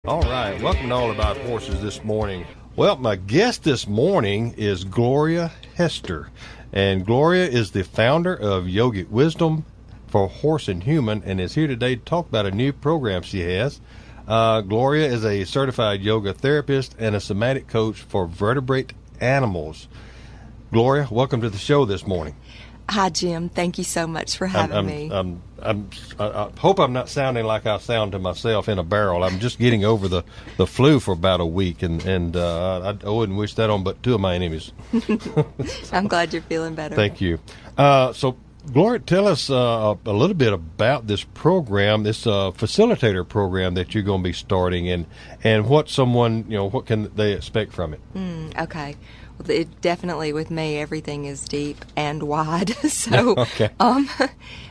All right, welcome to All About Horses this morning. Well, my guest this morning is Gloria Hester, and Gloria is the founder of Yogic Wisdom for Horse and Human, and is here today to talk about a new program she has. Gloria is a certified yoga therapist and a somatic coach for vertebrate animals. Gloria, welcome to the show this morning. Hi, Jim. Thank you so much for having me. I hope I'm not sounding like I sound to myself in a barrel. I'm just getting over the flu for about a week, and I wouldn't wish that on but two of my enemies. I'm glad you're feeling better. Thank you. So, Gloria, tell us a little bit about this program, this facilitator program that you're going to be starting, and what someone, what can they expect from it? Okay. Well, definitely with me, everything is deep and wide. So, okay.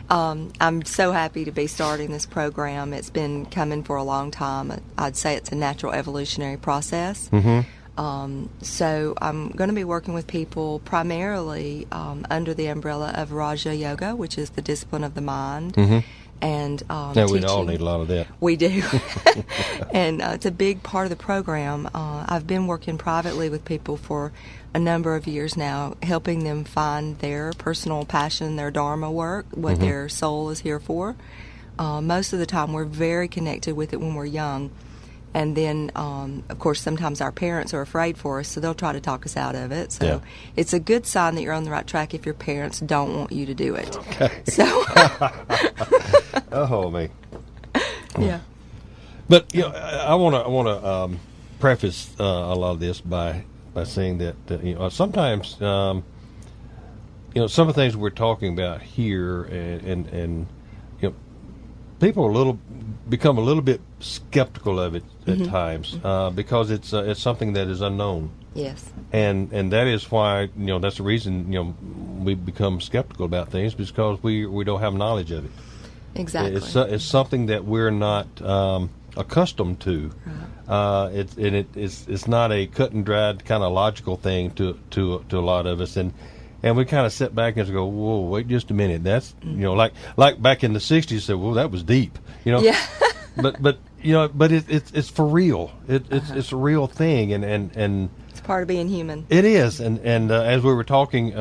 I'm so happy to be starting this program. It's been coming for a long time. I'd say it's a natural evolutionary process. Mm-hmm. So I'm going to be working with people primarily under the umbrella of Raja Yoga, which is the discipline of the mind. Mm-hmm. And we all need a lot of that. We do. And it's a big part of the program. I've been working privately with people for a number of years now, helping them find their personal passion, their dharma work, what their soul is here for. Most of the time we're very connected with it when we're young. And then, of course, sometimes our parents are afraid for us, so they'll try to talk us out of it. So It's a good sign that you're on the right track if your parents don't want you to do it. Okay. So, oh, me. Yeah. But I want to preface a lot of this by saying that sometimes some of the things we're talking about here and people become a little bit skeptical of it at times because it's something that is unknown. Yes. And that is why that's the reason we become skeptical about things, because we don't have knowledge of it. Exactly. It's something that we're not accustomed to. Right. It's not a cut and dried kind of logical thing to a lot of us, and we kind of sit back and go, whoa, wait just a minute. That's like back in the '60s, said, well, that was deep. Yeah. but it's for real. It's a real thing, and it's part of being human. It is, and as we were talking,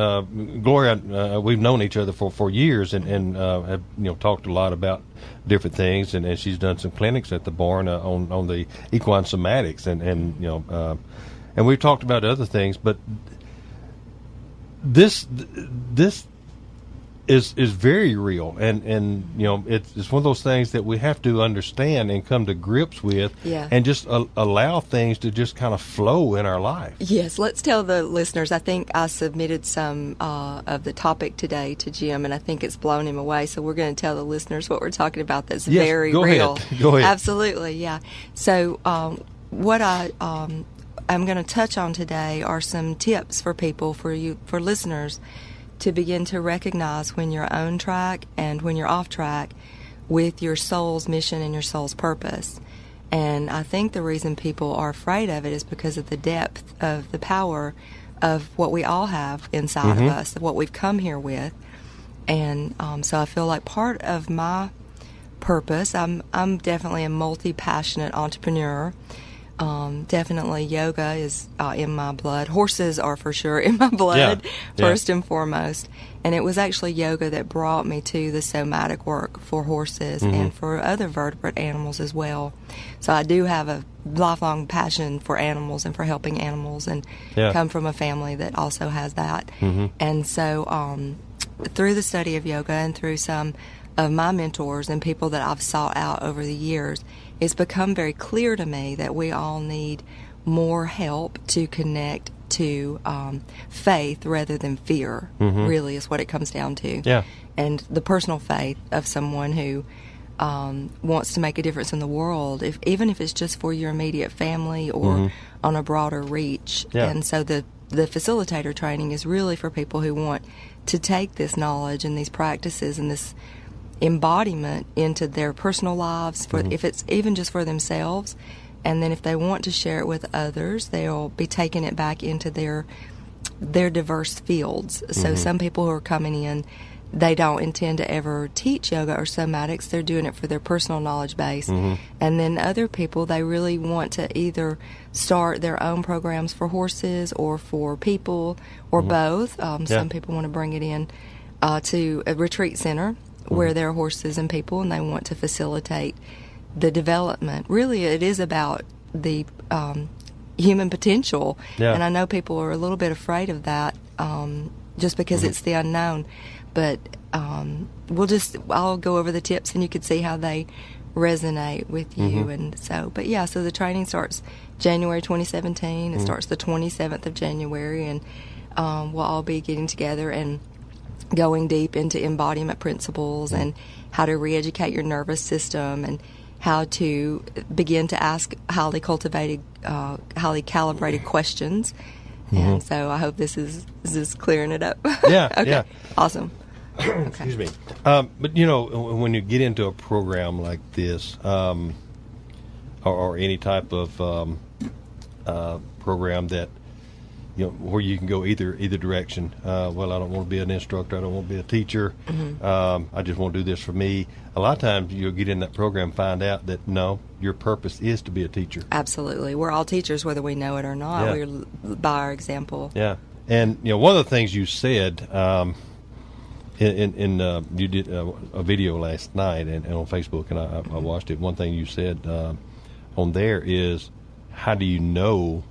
Gloria, we've known each other for years, and have talked a lot about different things, and she's done some clinics at the barn on the equine somatics, and we've talked about other things, but this is very real, and it's one of those things that we have to understand and come to grips with, and just allow things to just kind of flow in our life. Yes, let's tell the listeners. I think I submitted some of the topic today to Jim, and I think it's blown him away. So we're going to tell the listeners what we're talking about. That's very real. Go ahead. Absolutely, yeah. So what I'm going to touch on today are some tips for people, for listeners, to begin to recognize when you're on track and when you're off track with your soul's mission and your soul's purpose. And I think the reason people are afraid of it is because of the depth of the power of what we all have inside of us, of what we've come here with. And so I feel like part of my purpose, I'm definitely a multi-passionate entrepreneur. Definitely yoga is in my blood. Horses are for sure in my blood, first and foremost. And it was actually yoga that brought me to the somatic work for horses and for other vertebrate animals as well. So I do have a lifelong passion for animals and for helping animals, and come from a family that also has that. And so through the study of yoga and through some of my mentors and people that I've sought out over the years, it's become very clear to me that we all need more help to connect to faith rather than fear, really is what it comes down to. Yeah. And the personal faith of someone who wants to make a difference in the world, even if it's just for your immediate family or on a broader reach. Yeah. And so the facilitator training is really for people who want to take this knowledge and these practices and this embodiment into their personal lives, for if it's even just for themselves, and then if they want to share it with others, they'll be taking it back into their diverse fields. So some people who are coming in they don't intend to ever teach yoga or somatics. They're doing it for their personal knowledge base. And then other people, they really want to either start their own programs for horses or for people or both. Some people want to bring it in to a retreat center where there are horses and people, and they want to facilitate the development. Really, it is about the human potential. And I know people are a little bit afraid of that just because it's the unknown. But I'll go over the tips, and you could see how they resonate with you. And so, but yeah, so the training starts January 2017. It starts the 27th of January, and we'll all be getting together and going deep into embodiment principles and how to re-educate your nervous system and how to begin to ask highly calibrated questions. And so I hope this is clearing it up. Yeah, okay. yeah. Awesome. Excuse me. But, you know, when you get into a program like this, or any type of program that, you know, where you can go either direction. Well, I don't want to be an instructor. I don't want to be a teacher. I just want to do this for me. A lot of times you'll get in that program, find out that, no, your purpose is to be a teacher. Absolutely. We're all teachers, whether we know it or not. We're by our example. Yeah. And, you know, one of the things you said, you did a video last night and on Facebook, and I watched it. One thing you said on there is, how do you know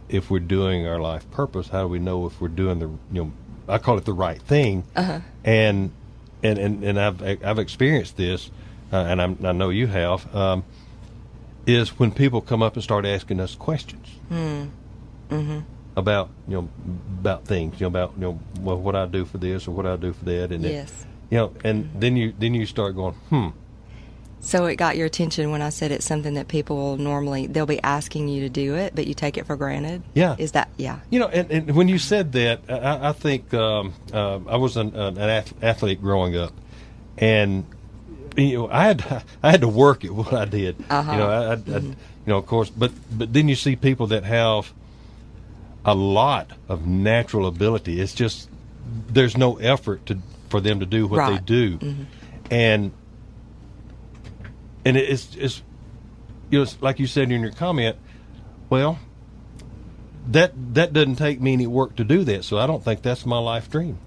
if we're doing our life purpose? How do we know if we're doing the, you know, I call it the right thing? And I've experienced this, and I know you have. Is when people come up and start asking us questions about, you know, about things, you know, about, you know, well, what I do for this or what I do for that, and then, you know, and then you start going, So it got your attention when I said it's something that people will normally, they'll be asking you to do it, but you take it for granted? Yeah. Is that, yeah. You know, and when you said that, I think I was an athlete growing up, and, you know, I had to work at what I did. You know, you know, of course, but then you see people that have a lot of natural ability. It's just, there's no effort for them to do what they do. And it's you know, it's like you said in your comment, well, that doesn't take me any work to do that, so I don't think that's my life dream.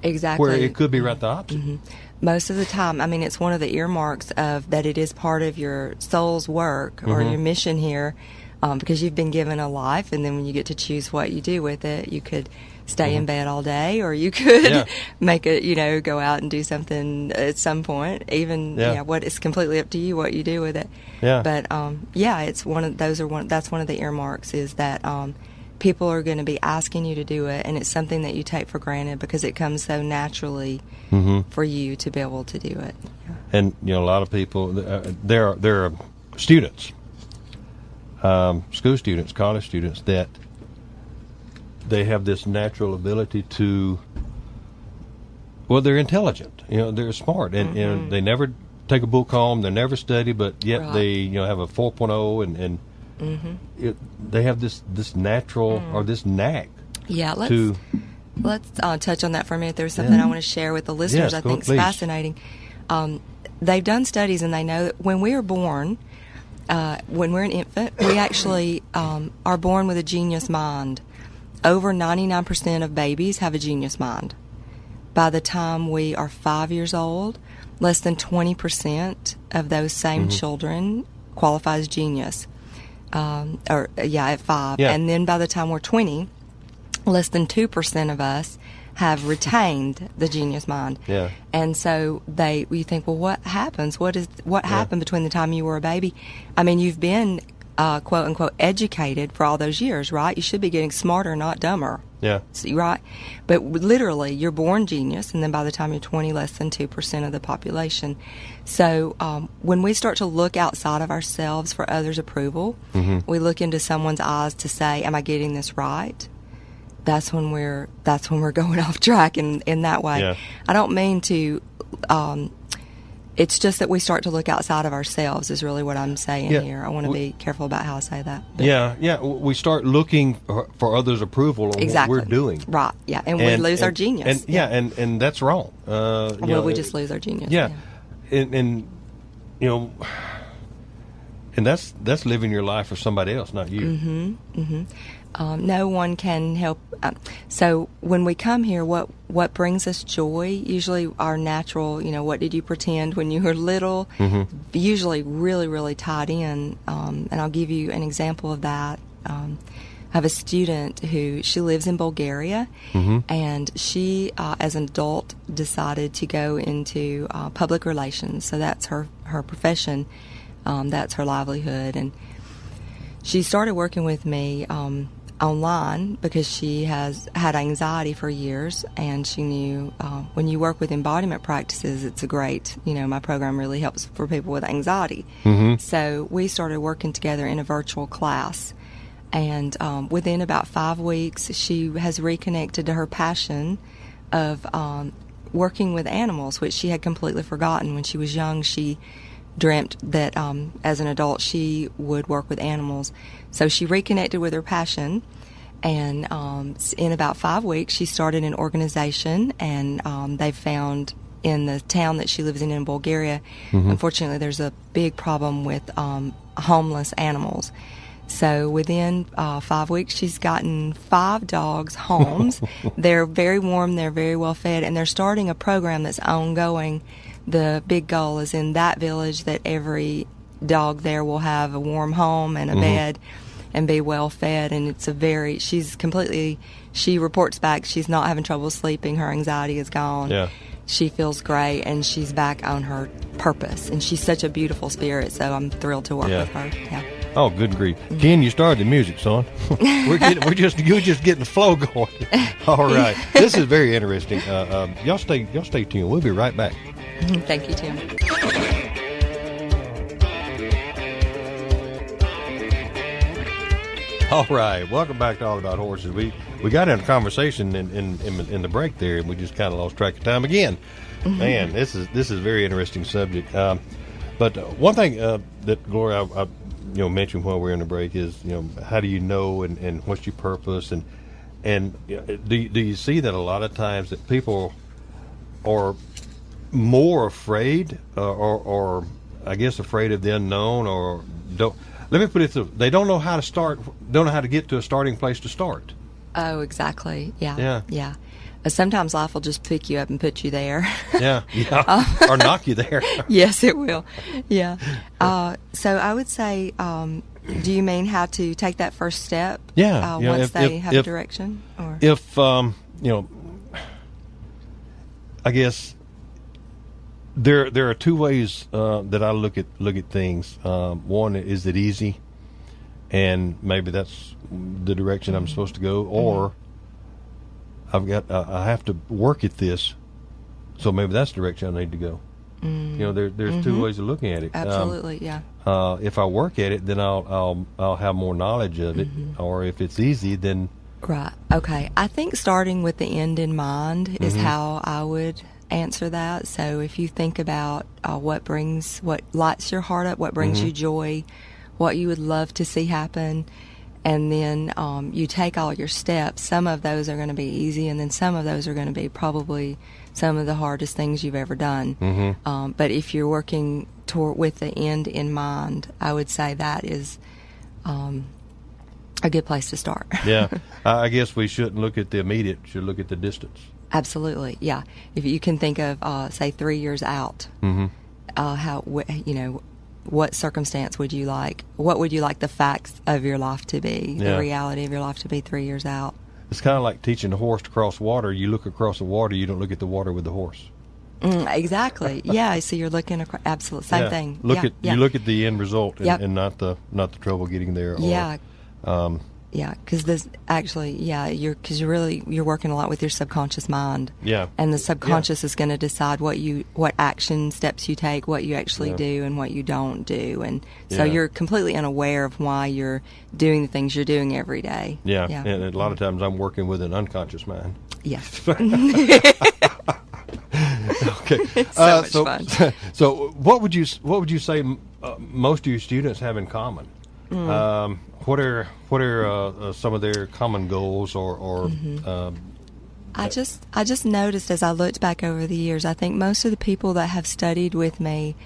Exactly. Where it could be right the opposite. Most of the time, I mean, it's one of the earmarks of that it is part of your soul's work or your mission here, because you've been given a life, and then when you get to choose what you do with it, you could stay in bed all day, or you could make it, you know, go out and do something at some point. Even what it's completely up to you what you do with it. But it's one of those that's one of the earmarks, is that people are going to be asking you to do it, and it's something that you take for granted because it comes so naturally for you to be able to do it. And, you know, a lot of people, there are students, school students, college students, that they have this natural ability to, well, they're intelligent, you know, they're smart, and, and they never take a book home, they never study, but yet they, you know, have a 4.0, and they have this natural or this knack. Let's touch on that for a minute. There's something I want to share with the listeners. I think is fascinating. They've done studies, and they know that when we are born, when we're an infant, we actually are born with a genius mind. Over 99% of babies have a genius mind. By the time we are 5 years old, less than 20% of those same children qualify as genius. At 5. And then by the time we're 20, less than 2% of us have retained the genius mind. And so you think, well, what happens? What happened between the time you were a baby? I mean, you've been quote unquote educated for all those years, right? You should be getting smarter, not dumber. Right? But literally, you're born genius, and then by the time you're 20, less than 2% of the population. So when we start to look outside of ourselves for others' approval, we look into someone's eyes to say, am I getting this right? That's when we're going off track in that way. I don't mean to it's just that we start to look outside of ourselves is really what I'm saying here. I want to be careful about how I say that. But we start looking for others' approval on what we're doing. Right, yeah, and we lose our genius. And that's wrong. We just lose our genius. Yeah, and and that's living your life for somebody else, not you. Mm-hmm, mm-hmm. No one can help. So when we come here, what brings us joy? Usually our natural, what did you pretend when you were little? Mm-hmm. Usually really, really tied in. And I'll give you an example of that. I have a student she lives in Bulgaria, mm-hmm. and she, as an adult, decided to go into public relations. So that's her profession. That's her livelihood. And she started working with me online because she has had anxiety for years, and she knew when you work with embodiment practices, it's a great, my program really helps for people with anxiety. Mm-hmm. So we started working together in a virtual class, and within about 5 weeks, she has reconnected to her passion of working with animals, which she had completely forgotten. When she was young, she dreamt that as an adult she would work with animals. So she reconnected with her passion, and in about 5 weeks she started an organization, and they found in the town that she lives in Bulgaria, mm-hmm. unfortunately there's a big problem with homeless animals. So within 5 weeks, she's gotten 5 dogs homes. They're very warm, they're very well fed, and they're starting a program that's ongoing. The big goal is in that village that every dog there will have a warm home and a mm-hmm. bed and be well fed. And it's she reports back she's not having trouble sleeping. Her anxiety is gone. Yeah. She feels great, and she's back on her purpose. And she's such a beautiful spirit, so I'm thrilled to work with her. Yeah. Oh, good grief. Mm-hmm. Ken, you started the music, son. You're just getting the flow going. All right. This is very interesting. Y'all stay tuned. We'll be right back. Thank you, Tim. All right, welcome back to All About Horses. We got in a conversation in the break there, and we just kind of lost track of time again. Mm-hmm. Man, this is a very interesting subject. But one thing that Gloria I mentioned while we were in the break is how do you know and what's your purpose and do you see that a lot of times that people are more afraid or I guess afraid of the unknown, or don't. Let me put it this way. They don't know how to get to a starting place to start. Oh, exactly. Yeah. Sometimes life will just pick you up and put you there. Yeah. Or knock you there. Yes, it will. Yeah. So I would say, do you mean how to take that first step? Yeah. Once they have a direction? Or? If, I guess there are 2 ways that I look at things. One, is it easy? And maybe that's the direction I'm supposed to go, or I have to work at this, so maybe that's the direction I need to go. There's mm-hmm. 2 ways of looking at it. Absolutely, yeah. If I work at it, then I'll have more knowledge of it, mm-hmm. or if it's easy, then right. Okay, I think starting with the end in mind is mm-hmm. how I would answer that. So if you think about what lights your heart up, what brings mm-hmm. you joy, what you would love to see happen, and then you take all your steps. Some of those are going to be easy, and then some of those are going to be probably some of the hardest things you've ever done. Mm-hmm. But if you're working with the end in mind, I would say that is a good place to start. Yeah. I guess we shouldn't look at the immediate, should look at the distance. Absolutely, yeah. If you can think of, say, 3 years out, mm-hmm. What circumstance would you like? What would you like the facts of your life to be? Yeah. The reality of your life to be 3 years out? It's kind of like teaching a horse to cross water. You look across the water. You don't look at the water with the horse. Exactly. Yeah. So you're looking across. Absolutely, same thing. You look at the end result and not the trouble getting there. Yeah. Yeah, because this actually, you're working a lot with your subconscious mind. Yeah, and the subconscious is going to decide what action steps you take, what you actually do, and what you don't do, and so you're completely unaware of why you're doing the things you're doing every day. Yeah, and a lot of times I'm working with an unconscious mind. Yes. Okay. It's so much fun. So what would you say most of your students have in common? What are some of their common goals or I just noticed as I looked back over the years, I think most of the people that have studied with me,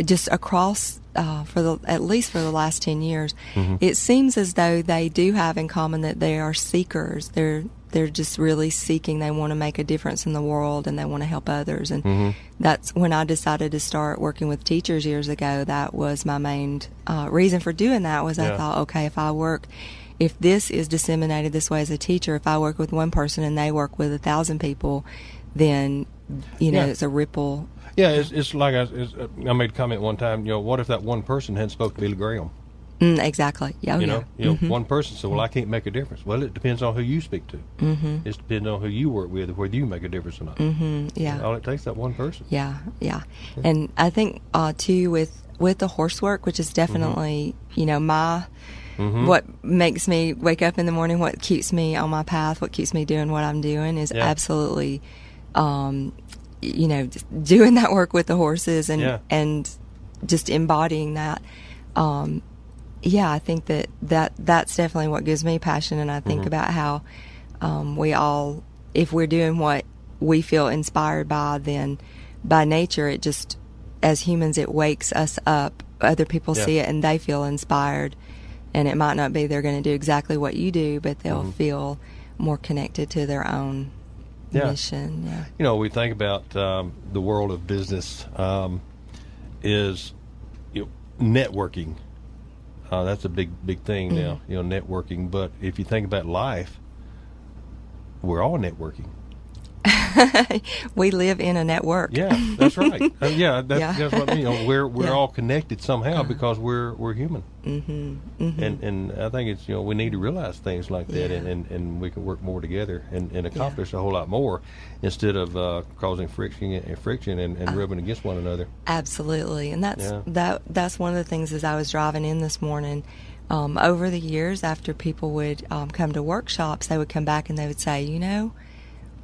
just across at least for the last 10 years, it seems as though they do have in common that they are seekers. They're just really seeking. They want to make a difference in the world, and they want to help others. And that's when I decided to start working with teachers years ago. That was my main reason for doing that. Was I thought, okay, if this is disseminated this way as a teacher, if I work with one person and they work with 1,000 people, then it's a ripple. Yeah, it's like I made a comment one time. What if that one person hadn't spoke to Billy Graham? Exactly. Yeah. One person said, "Well, I can't make a difference." Well, it depends on who you speak to. It depends on who you work with, whether you make a difference or not. Yeah. All it takes is that one person. Yeah. And I think too with the horse work, which is definitely my what makes me wake up in the morning, what keeps me on my path, what keeps me doing what I'm doing is absolutely, just doing that work with the horses and just embodying that. I think that's definitely what gives me passion. And I think about how we all, if we're doing what we feel inspired by, then by nature, it just, as humans, it wakes us up. Other people see it and they feel inspired. And it might not be they're going to do exactly what you do, but they'll feel more connected to their own mission. Yeah. We think about the world of business is networking. That's a big thing now, networking. But if you think about life, we're all networking. We live in a network. Yeah, that's right. That's what we're all connected somehow because we're human. And I think it's we need to realize things like that, and we can work more together and accomplish a whole lot more instead of causing friction and rubbing against one another. Absolutely, and that's one of the things as I was driving in this morning. Over the years, after people would come to workshops, they would come back and they would say,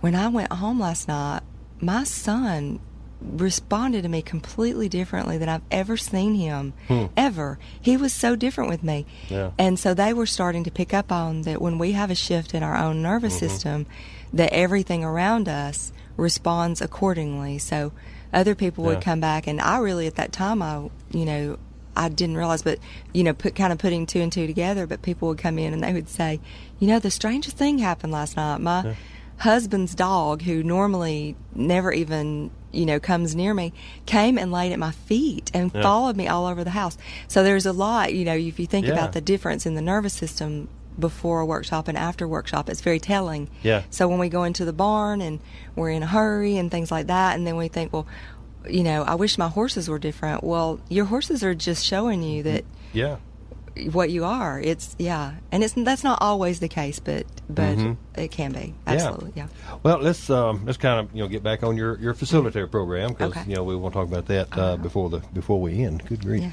when I went home last night, my son responded to me completely differently than I've ever seen him, ever. He was so different with me. Yeah. And so they were starting to pick up on that when we have a shift in our own nervous system, that everything around us responds accordingly. So other people would come back, and I really, at that time, I didn't realize, but, putting two and two together, but people would come in and they would say, the strangest thing happened last night. My husband's dog, who normally never even comes near me, came and laid at my feet and followed me all over the house. So there's a lot, if you think about the difference in the nervous system before a workshop and after workshop, it's very telling. So when we go into the barn and we're in a hurry and things like that, and then we think, well, I wish my horses were different. Well, your horses are just showing you that what you are. And that's not always the case, but it can be. Absolutely. Yeah. Well, let's kind of get back on your facilitator program, because we want to talk about that before we end. Good grief.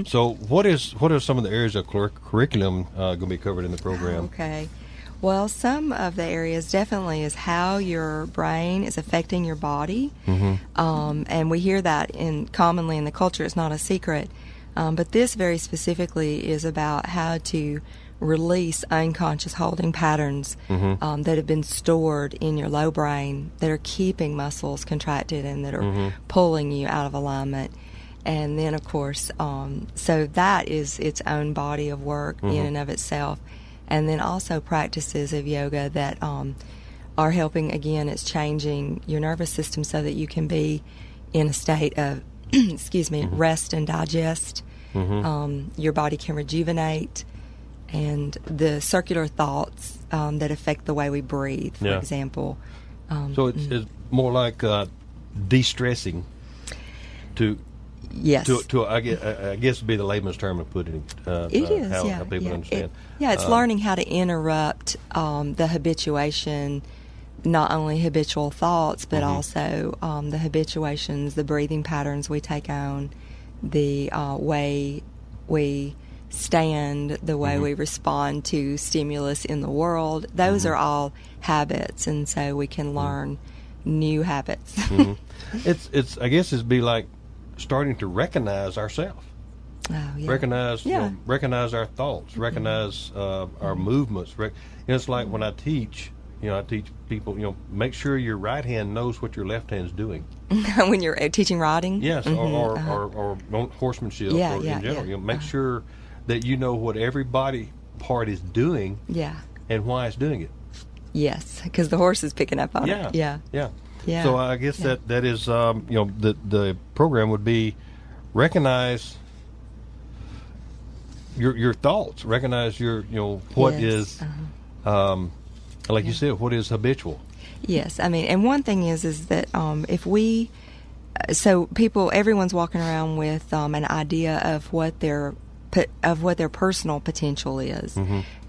So what are some of the areas of curriculum going to be covered in the program? Okay. Well, some of the areas definitely is how your brain is affecting your body, and we hear that commonly in the culture. It's not a secret. But this very specifically is about how to release unconscious holding patterns that have been stored in your low brain, that are keeping muscles contracted and that are pulling you out of alignment. And then, of course, so that is its own body of work in and of itself. And then also practices of yoga that are helping, again, it's changing your nervous system so that you can be in a state of rest and digest. Your body can rejuvenate, and the circular thoughts that affect the way we breathe, for example. So it's more like de-stressing to I guess would be the layman's term of putting it. It is, how people understand. It's learning how to interrupt the habituation, not only habitual thoughts, but also the habituations, the breathing patterns we take on, the way we stand, the way we respond to stimulus in the world. Those are all habits, and so we can learn new habits. It's I guess it'd be like starting to recognize ourselves. Oh, yeah. Recognize, recognize our thoughts, recognize our movements. It's like when I teach, I teach people, make sure your right hand knows what your left hand's doing. When you're teaching riding? Yes, or horsemanship in general. Make sure that you know what every body part is doing and why it's doing it. Yes, because the horse is picking up on it. Yeah. So I guess that is, the program would be recognize your thoughts, recognize your, what is, like you said, what is habitual. Yes, I mean, and one thing is that if we, so everyone's walking around with an idea of what their personal potential is,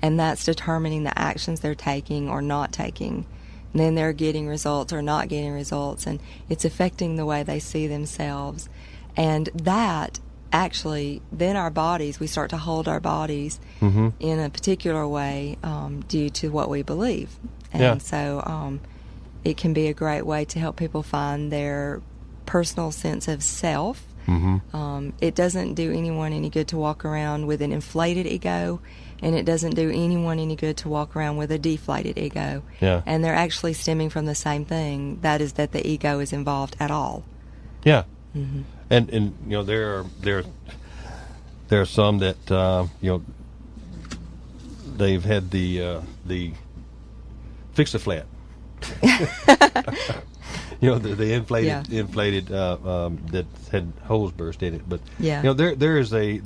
and that's determining the actions they're taking or not taking. And then they're getting results or not getting results, and it's affecting the way they see themselves. And that actually, then our bodies, we start to hold our bodies in a particular way due to what we believe. And so it can be a great way to help people find their personal sense of self. It doesn't do anyone any good to walk around with an inflated ego, and it doesn't do anyone any good to walk around with a deflated ego. And they're actually stemming from the same thing, that is that the ego is involved at all. And there are some that they've had the fix-a-flat. The inflated that had holes burst in it, but there is a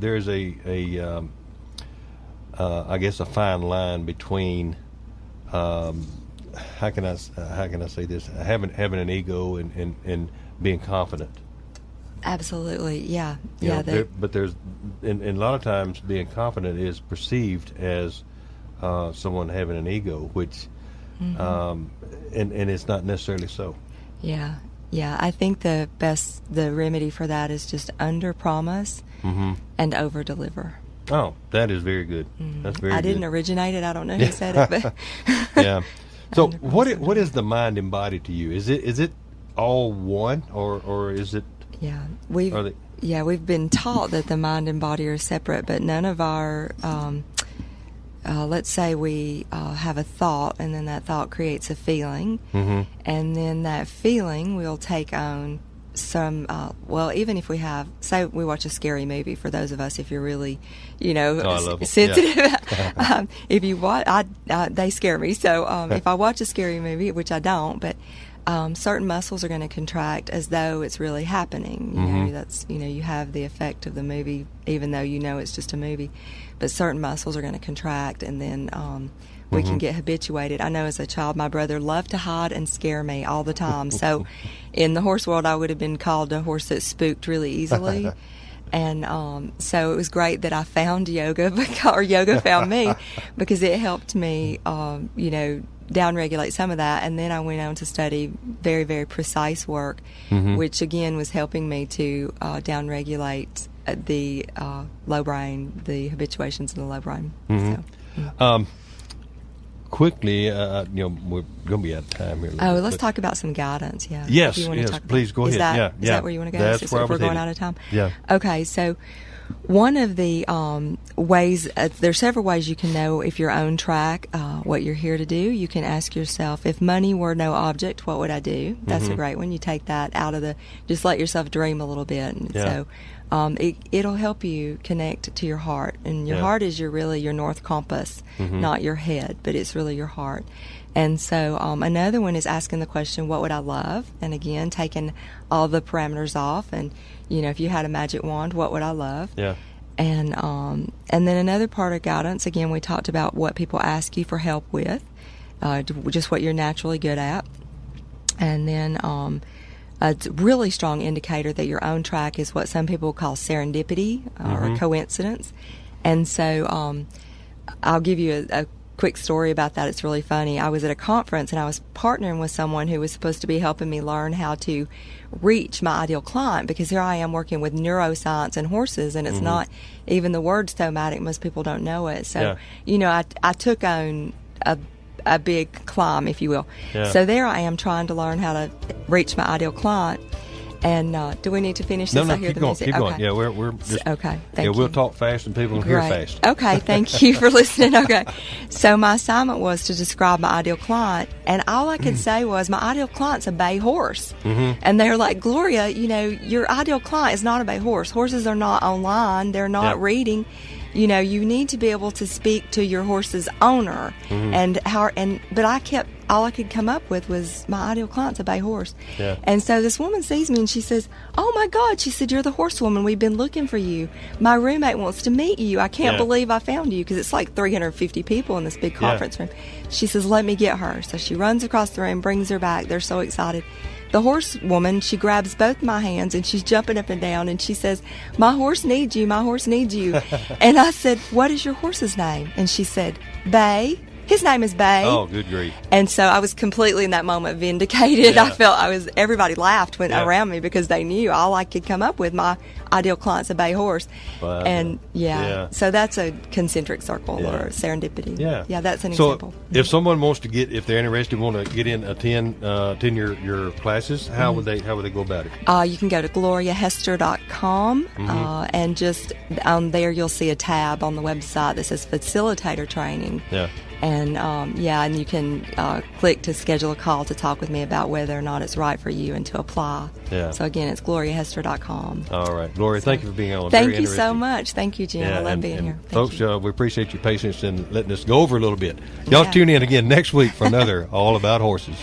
I guess a fine line between how can I say this, having an ego and being confident. Absolutely, but there's and a lot of times being confident is perceived as someone having an ego, which and it's not necessarily so. I think the remedy for that is just under promise and over deliver. Oh, that is very good. That's very good. I didn't originate it. I don't know who said it, but So what is the mind and body to you? Is it all one, or is it? We've been taught that the mind and body are separate, but none of our let's say we have a thought, and then that thought creates a feeling, and then that feeling will take on some, even if we say we watch a scary movie, for those of us, if you're really, sensitive, if you watch, they scare me. So if I watch a scary movie, which I don't, but certain muscles are going to contract as though it's really happening. That's, you have the effect of the movie, even though it's just a movie. But certain muscles are going to contract, and then we can get habituated. I know as a child, my brother loved to hide and scare me all the time. So in the horse world, I would have been called a horse that spooked really easily. And so it was great that I found yoga, or yoga found me, because it helped me, downregulate some of that. And then I went on to study very, very precise work, which again was helping me to downregulate the low brain, the habituations in the low brain. Quickly, we're going to be out of time here. Let's talk about some guidance. Yes, please go ahead. Is that where you want to go? That's where we're going out of time. Yeah. Okay, so one of the ways, there's several ways you can know if you're on track, what you're here to do. You can ask yourself, if money were no object, what would I do? That's a great one. You take that out of just let yourself dream a little bit. And so it'll help you connect to your heart. And your heart is really your north compass, not your head, but it's really your heart. And so another one is asking the question, what would I love? And again, taking all the parameters off. And, if you had a magic wand, what would I love? And then another part of guidance, again, we talked about what people ask you for help with, just what you're naturally good at. And then a really strong indicator that you're on track is what some people call serendipity or coincidence. And so I'll give you a quick story about that. It's really funny. I was at a conference, and I was partnering with someone who was supposed to be helping me learn how to reach my ideal client, because here I am working with neuroscience and horses, and it's not even the word somatic. Most people don't know it. So, I took on a big climb, if you will. Yeah. So there I am trying to learn how to reach my ideal client. And do we need to finish this? No, I hear keep the going, music. keep Okay. going. Yeah, we're just, okay. Thank you. we'll talk fast and people will hear Great. fast. Okay, thank you for listening. Okay. So my assignment was to describe my ideal client, and all I could say was my ideal client's a bay horse. Mm-hmm. And they're like, Gloria, your ideal client is not a bay horse. Horses are not online. They're not reading. You need to be able to speak to your horse's owner. Mm-hmm. But all I could come up with was my ideal client's a bay horse. Yeah. And so this woman sees me and she says, "Oh my God," she said, "you're the horsewoman. We've been looking for you. My roommate wants to meet you. I can't believe I found you," because it's like 350 people in this big conference room. She says, "Let me get her." So she runs across the room, brings her back. They're so excited. The horsewoman, she grabs both my hands and she's jumping up and down and she says, "My horse needs you. My horse needs you." And I said, "What is your horse's name?" And she said, "Bay. His name is Bay." Oh, good grief. And so I was completely in that moment vindicated. Yeah. I felt everybody laughed around me because they knew all I could come up with. My ideal client's a bay horse. Wow. And so that's a concentric circle or serendipity. Yeah. Yeah, that's an so example. If someone wants to if they're interested, want to get in, attend your classes, how would they go about it? You can go to gloriahester.com and just on there you'll see a tab on the website that says Facilitator Training. Yeah. And and you can click to schedule a call to talk with me about whether or not it's right for you and to apply. Yeah. So again, it's gloriahester.com. All right, Gloria, thank you for being on. Thank Very you so interesting. much. Thank you, Jim. I love being here. Thank Folks, you. we appreciate your patience and letting us go over a little bit. Y'all tune in again next week for another All About Horses.